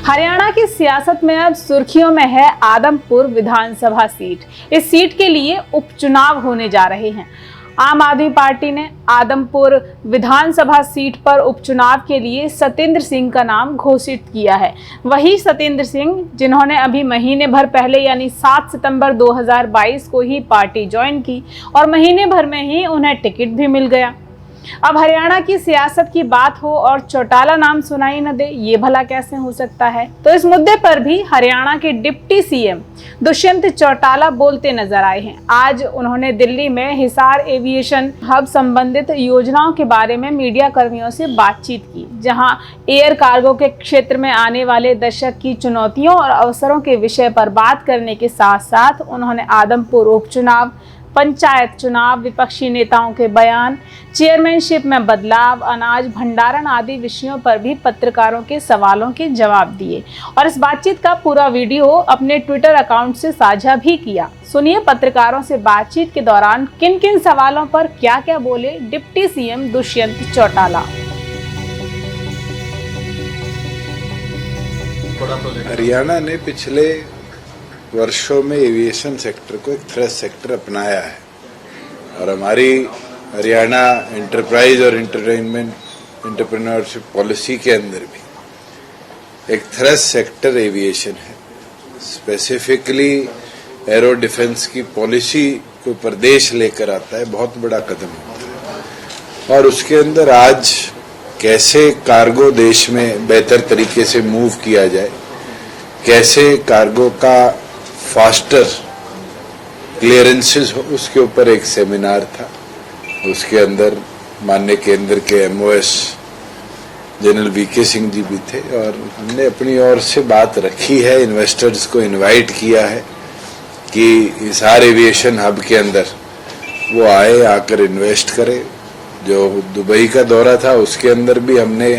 हरियाणा की सियासत में अब सुर्खियों में है आदमपुर विधानसभा सीट। इस सीट के लिए उपचुनाव होने जा रहे हैं। आम आदमी पार्टी ने आदमपुर विधानसभा सीट पर उपचुनाव के लिए सतेंद्र सिंह का नाम घोषित किया है। वही सतेंद्र सिंह जिन्होंने अभी महीने भर पहले यानी 7 सितंबर 2022 को ही पार्टी ज्वाइन की और महीने भर में ही उन्हें टिकट भी मिल गया। अब हरियाणा की सियासत की बात हो और चौटाला नाम सुनाई न दे, ये भला कैसे हो सकता है। तो इस मुद्दे पर भी हरियाणा के डिप्टी सीएम दुष्यंत चौटाला बोलते नजर आए हैं। आज उन्होंने दिल्ली में हिसार एविएशन हब संबंधित योजनाओं के बारे में मीडिया कर्मियों से बातचीत की, जहां एयर कार्गो के क्षेत्र में आने वाले दशक की चुनौतियों और अवसरों के विषय पर बात करने के साथ साथ उन्होंने आदमपुर उपचुनाव, पंचायत चुनाव, विपक्षी नेताओं के बयान, चेयरमैनशिप में बदलाव, अनाज भंडारण आदि विषयों पर भी पत्रकारों के सवालों के जवाब दिए और इस बातचीत का पूरा वीडियो अपने ट्विटर अकाउंट से साझा भी किया। सुनिए पत्रकारों से बातचीत के दौरान किन किन सवालों पर क्या क्या बोले डिप्टी सीएम दुष्यंत चौटाला। हरियाणा ने पिछले वर्षों में एविएशन सेक्टर को एक थ्रेट सेक्टर अपनाया है और हमारी हरियाणा एंटरप्राइज और एंटरप्रेन्योरशिप पॉलिसी के अंदर भी एक थ्रेट सेक्टर एविएशन है। स्पेसिफिकली एरो डिफेंस की पॉलिसी को प्रदेश लेकर आता है, बहुत बड़ा कदम होता है और उसके अंदर आज कैसे कार्गो देश में बेहतर तरीके से मूव किया जाए, कैसे कार्गो का फास्टर क्लियरेंसेस हो, उसके ऊपर एक सेमिनार था। उसके अंदर माननीय केंद्र के MOS general VK Singh ji भी थे और हमने अपनी ओर से बात रखी है, इन्वेस्टर्स को इनवाइट किया है कि हिसार एविएशन हब के अंदर वो आए, आकर इन्वेस्ट करें। जो दुबई का दौरा था उसके अंदर भी हमने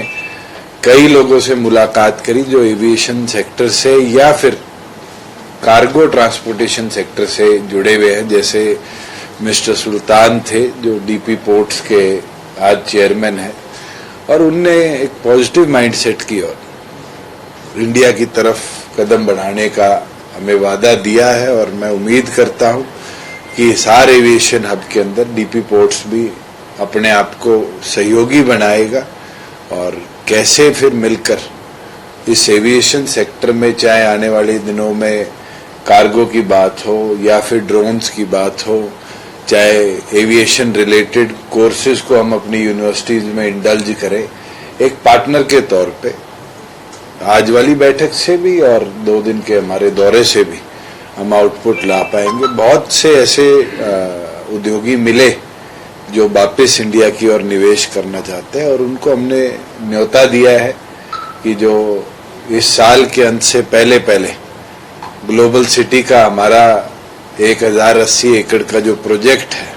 कई लोगों से मुलाकात करी जो एविएशन सेक्टर से या फिर कार्गो ट्रांसपोर्टेशन सेक्टर से जुड़े हुए हैं, जैसे मिस्टर सुल्तान थे जो डीपी पोर्ट्स के आज चेयरमैन हैं और उनने एक पॉजिटिव माइंडसेट की और इंडिया की तरफ कदम बढ़ाने का हमें वादा दिया है और मैं उम्मीद करता हूं कि हिसार एविएशन हब के अंदर डीपी पोर्ट्स भी अपने आप को सहयोगी बनाएगा और कैसे फिर मिलकर इस एविएशन सेक्टर में चाहे आने वाले दिनों में कार्गो की बात हो या फिर ड्रोन्स की बात हो, चाहे एविएशन रिलेटेड कोर्सेज को हम अपनी यूनिवर्सिटीज में इंडल्ज करें, एक पार्टनर के तौर पे आज वाली बैठक से भी और 2 दिन के हमारे दौरे से भी हम आउटपुट ला पाएंगे। बहुत से ऐसे उद्योगी मिले जो वापस इंडिया की ओर निवेश करना चाहते हैं और उनको हमने न्योता दिया है कि जो इस साल के अंत से पहले ग्लोबल सिटी का हमारा 1080 एकड़ का जो प्रोजेक्ट है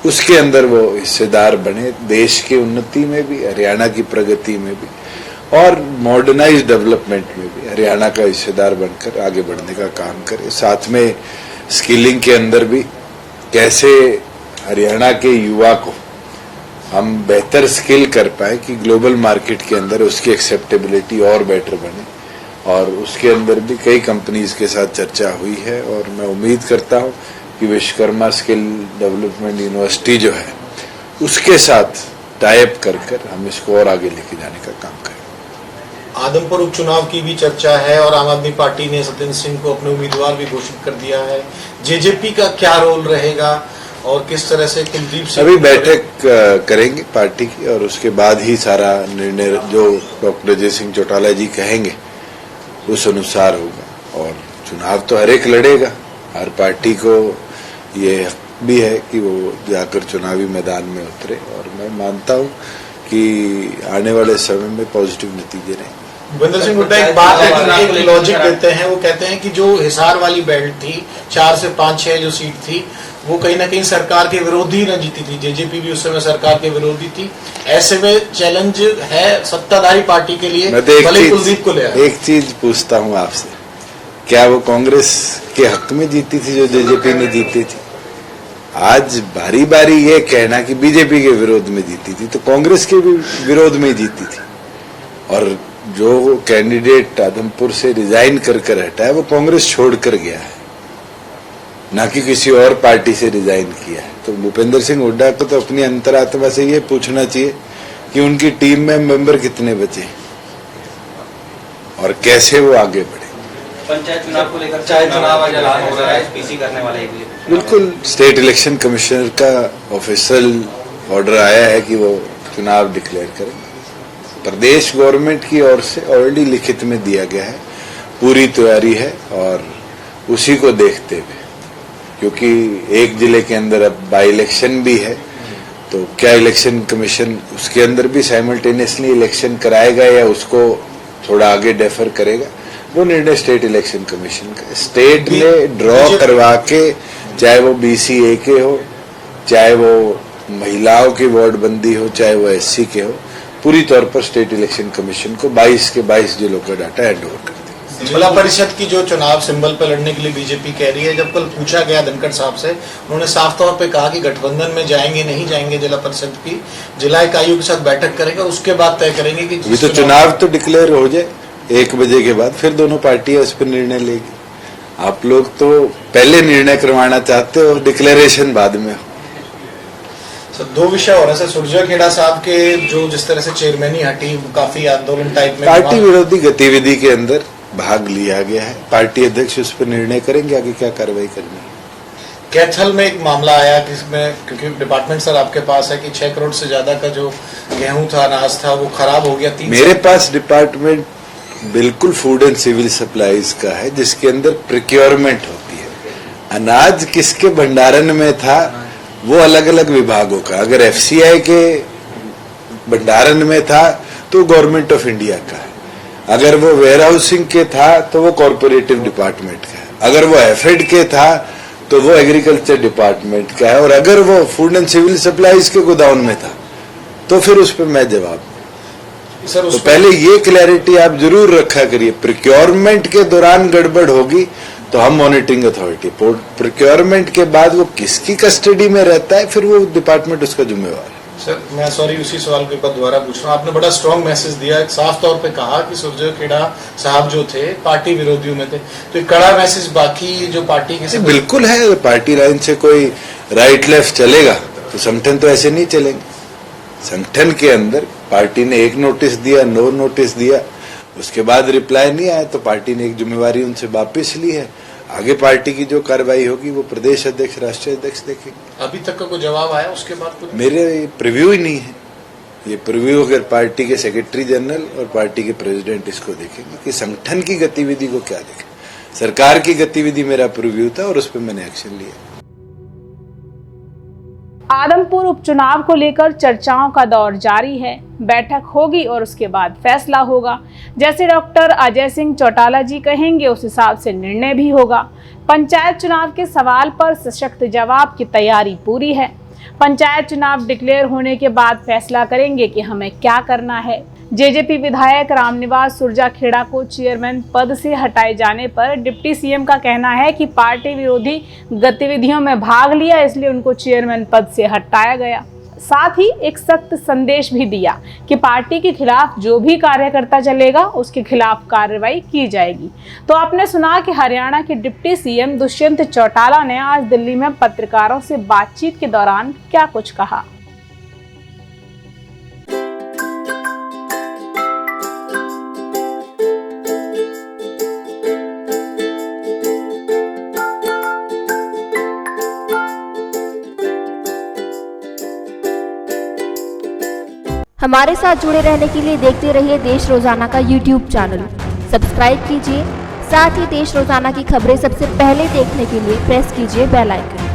उसके अंदर वो हिस्सेदार बने, देश की उन्नति में भी, हरियाणा की प्रगति में भी और मॉडर्नाइज डेवलपमेंट में भी हरियाणा का हिस्सेदार बनकर आगे बढ़ने का काम करे। साथ में स्किलिंग के अंदर भी कैसे हरियाणा के युवा को हम बेहतर स्किल कर पाए कि ग्लोबल मार्केट के अंदर उसकी एक्सेप्टेबिलिटी और बेटर बने और उसके अंदर भी कई कंपनीज के साथ चर्चा हुई है और मैं उम्मीद करता हूं कि विश्वकर्मा स्किल डेवलपमेंट यूनिवर्सिटी जो है उसके साथ टाई अप कर हम इसको और आगे लेके जाने का काम करें। आदमपुर उपचुनाव की भी चर्चा है और आम आदमी पार्टी ने सतेंद्र सिंह को अपने उम्मीदवार भी घोषित कर दिया है। जेजेपी का क्या रोल रहेगा और किस तरह से कुलदीप सिंह अभी बैठक करेंगे पार्टी की और उसके बाद ही सारा निर्णय जो डॉक्टर अजय सिंह चौटाला जी कहेंगे उस अनुसार होगा। और चुनाव तो हर एक लड़ेगा, हर पार्टी को ये हक भी है कि वो जाकर चुनावी मैदान में उतरे और मैं मानता हूं कि आने वाले समय में पॉजिटिव नतीजे रहेंगे। भूपेंद्र सिंह हुड्डा एक बात है, एक लॉजिक देते हैं, वो कहते हैं कि जो हिसार वाली बेल्ट थी 4 से 5-6 जो सीट थी वो कहीं ना कहीं सरकार के विरोधी न जीती थी, जेजेपी भी उस समय सरकार के विरोधी थी। ऐसे में चैलेंज है सत्ताधारी पार्टी के लिए, भले कुलदीप को ले आए। एक चीज पूछता हूं आपसे, क्या वो कांग्रेस के हक में जीती थी जो जेजेपी ने जीती थी? आज बारी बारी ये कहना कि बीजेपी के विरोध में जीती थी, तो कांग्रेस के भी विरोध में जीती थी और जो कैंडिडेट आदमपुर से रिजाइन कर हटा है वो कांग्रेस छोड़कर गया है, ना कि किसी और पार्टी से रिजाइन किया है। तो भूपेंद्र सिंह हुड्डा को तो अपनी अंतरात्मा से ये पूछना चाहिए कि उनकी टीम में मेंबर कितने बचे और कैसे वो आगे बढ़े। पंचायत चुनाव को लेकर चुनाव आज ऐलान हो रहा है, एसपीसी करने वाले हैं। बिल्कुल, स्टेट इलेक्शन कमिश्नर का ऑफिशियल ऑर्डर आया है कि वो चुनाव डिक्लेयर करें। प्रदेश गवर्नमेंट की ओर से ऑलरेडी लिखित में दिया गया है, पूरी तैयारी है और उसी को देखते हुए, क्योंकि एक जिले के अंदर अब बाई इलेक्शन भी है, तो क्या इलेक्शन कमीशन उसके अंदर भी साइमल्टेनियसली इलेक्शन कराएगा या उसको थोड़ा आगे डेफर करेगा, वो निर्णय स्टेट इलेक्शन कमीशन का। स्टेट ने ड्रॉ करवा के, चाहे वो BCA के हो, चाहे वो महिलाओं की वार्ड बंदी हो, चाहे वो SC के हो, पूरी तौर पर स्टेट इलेक्शन कमीशन को 22 के 22 जिलों का डाटा हैंड ओवर कर दिया। जिला परिषद की जो चुनाव सिंबल पर लड़ने के लिए बीजेपी कह रही है, जब कल पूछा गया धनखड़ साहब से, उन्होंने साफ तौर पे कहा कि गठबंधन में जाएंगे नहीं जाएंगे, जिला परिषद की जिला इकाइयों के साथ बैठक करेंगे, उसके बाद तय करेंगे कि ये तो चुनाव तो डिक्लेयर हो जाए 1 बजे के बाद, फिर दोनों पार्टियां उस पर निर्णय लेगी। आप लोग तो पहले निर्णय करवाना चाहते हो, डिक्लेरेशन बाद में हो। दो विषय हो रहा है सुरजा खेड़ा साहब के, जो जिस तरह से चेयरमैनी हटी, काफी आंदोलन टाइप में पार्टी विरोधी गतिविधि के अंदर भाग लिया गया है। पार्टी अध्यक्ष उस पर निर्णय करेंगे आगे क्या कार्रवाई करनी है। कैथल में एक मामला आया जिसमें, क्योंकि डिपार्टमेंट सर आपके पास है, कि 6 करोड़ से ज्यादा का जो गेहूं था, अनाज था, वो खराब हो गया। मेरे पास डिपार्टमेंट बिल्कुल फूड एंड सिविल सप्लाईज का है, जिसके अंदर प्रोक्योरमेंट होती है। अनाज किसके भंडारण में था वो अलग अलग विभागों का, अगर FCI के भंडारण में था तो गवर्नमेंट ऑफ इंडिया का है, अगर वो वेयर हाउसिंग के था तो वो कॉर्पोरेटिव डिपार्टमेंट का है, अगर वो एफेड के था तो वो एग्रीकल्चर डिपार्टमेंट का है, और अगर वो फूड एंड सिविल सप्लाईज के गोदाम में था तो फिर उस पर मैं जवाब सर। तो पहले ये क्लैरिटी आप जरूर रखा करिए, प्रोक्योरमेंट के दौरान गड़बड़ होगी तो हम मॉनिटरिंग अथॉरिटी, प्रोक्योरमेंट के बाद वो किसकी कस्टडी में रहता है फिर वो डिपार्टमेंट उसका जिम्मेवार है। सर मैं सॉरी उसी सवाल के ऊपर दोबारा पूछ रहा हूँ। आपने बड़ा स्ट्रॉन्ग मैसेज दिया, साफ तौर पे कहा कि सुरजा खेड़ा साहब जो थे पार्टी विरोधियों में थे, तो एक कड़ा मैसेज बाकी जो पार्टी के बिल्कुल है। पार्टी लाइन से कोई राइट लेफ्ट चलेगा तो संगठन तो ऐसे नहीं चलेंगे। संगठन के अंदर पार्टी ने एक नोटिस दिया, 9 नोटिस दिया, उसके बाद रिप्लाई नहीं आया तो पार्टी ने एक जिम्मेवारी उनसे वापस ली है। आगे पार्टी की जो कार्रवाई होगी वो प्रदेश अध्यक्ष, राष्ट्रीय अध्यक्ष देखेंगे। अभी तक का कोई जवाब आया उसके बाद कुछ? मेरे प्रीव्यू ही नहीं है। ये प्रीव्यू अगर पार्टी के सेक्रेटरी जनरल और पार्टी के प्रेसिडेंट इसको देखेंगे कि संगठन की गतिविधि को क्या देखें। सरकार की गतिविधि मेरा प्रीव्यू था और उस पर मैंने एक्शन लिया। आदमपुर उपचुनाव को लेकर चर्चाओं का दौर जारी है। बैठक होगी और उसके बाद फैसला होगा। जैसे डॉक्टर अजय सिंह चौटाला जी कहेंगे उस हिसाब से निर्णय भी होगा। पंचायत चुनाव के सवाल पर सशक्त जवाब की तैयारी पूरी है। पंचायत चुनाव डिक्लेयर होने के बाद फैसला करेंगे कि हमें क्या करना है। जेजेपी विधायक रामनिवास सुरजाखेड़ा को चेयरमैन पद से हटाए जाने पर डिप्टी सीएम का कहना है कि पार्टी विरोधी गतिविधियों में भाग लिया, इसलिए उनको चेयरमैन पद से हटाया गया। साथ ही एक सख्त संदेश भी दिया कि पार्टी के खिलाफ जो भी कार्यकर्ता चलेगा उसके खिलाफ कार्रवाई की जाएगी। तो आपने सुना कि हरियाणा के डिप्टी सीएम दुष्यंत चौटाला ने आज दिल्ली में पत्रकारों से बातचीत के दौरान क्या कुछ कहा। हमारे साथ जुड़े रहने के लिए देखते रहिए देश रोजाना का यूट्यूब चैनल। सब्सक्राइब कीजिए, साथ ही देश रोजाना की खबरें सबसे पहले देखने के लिए प्रेस कीजिए बेल आइकन।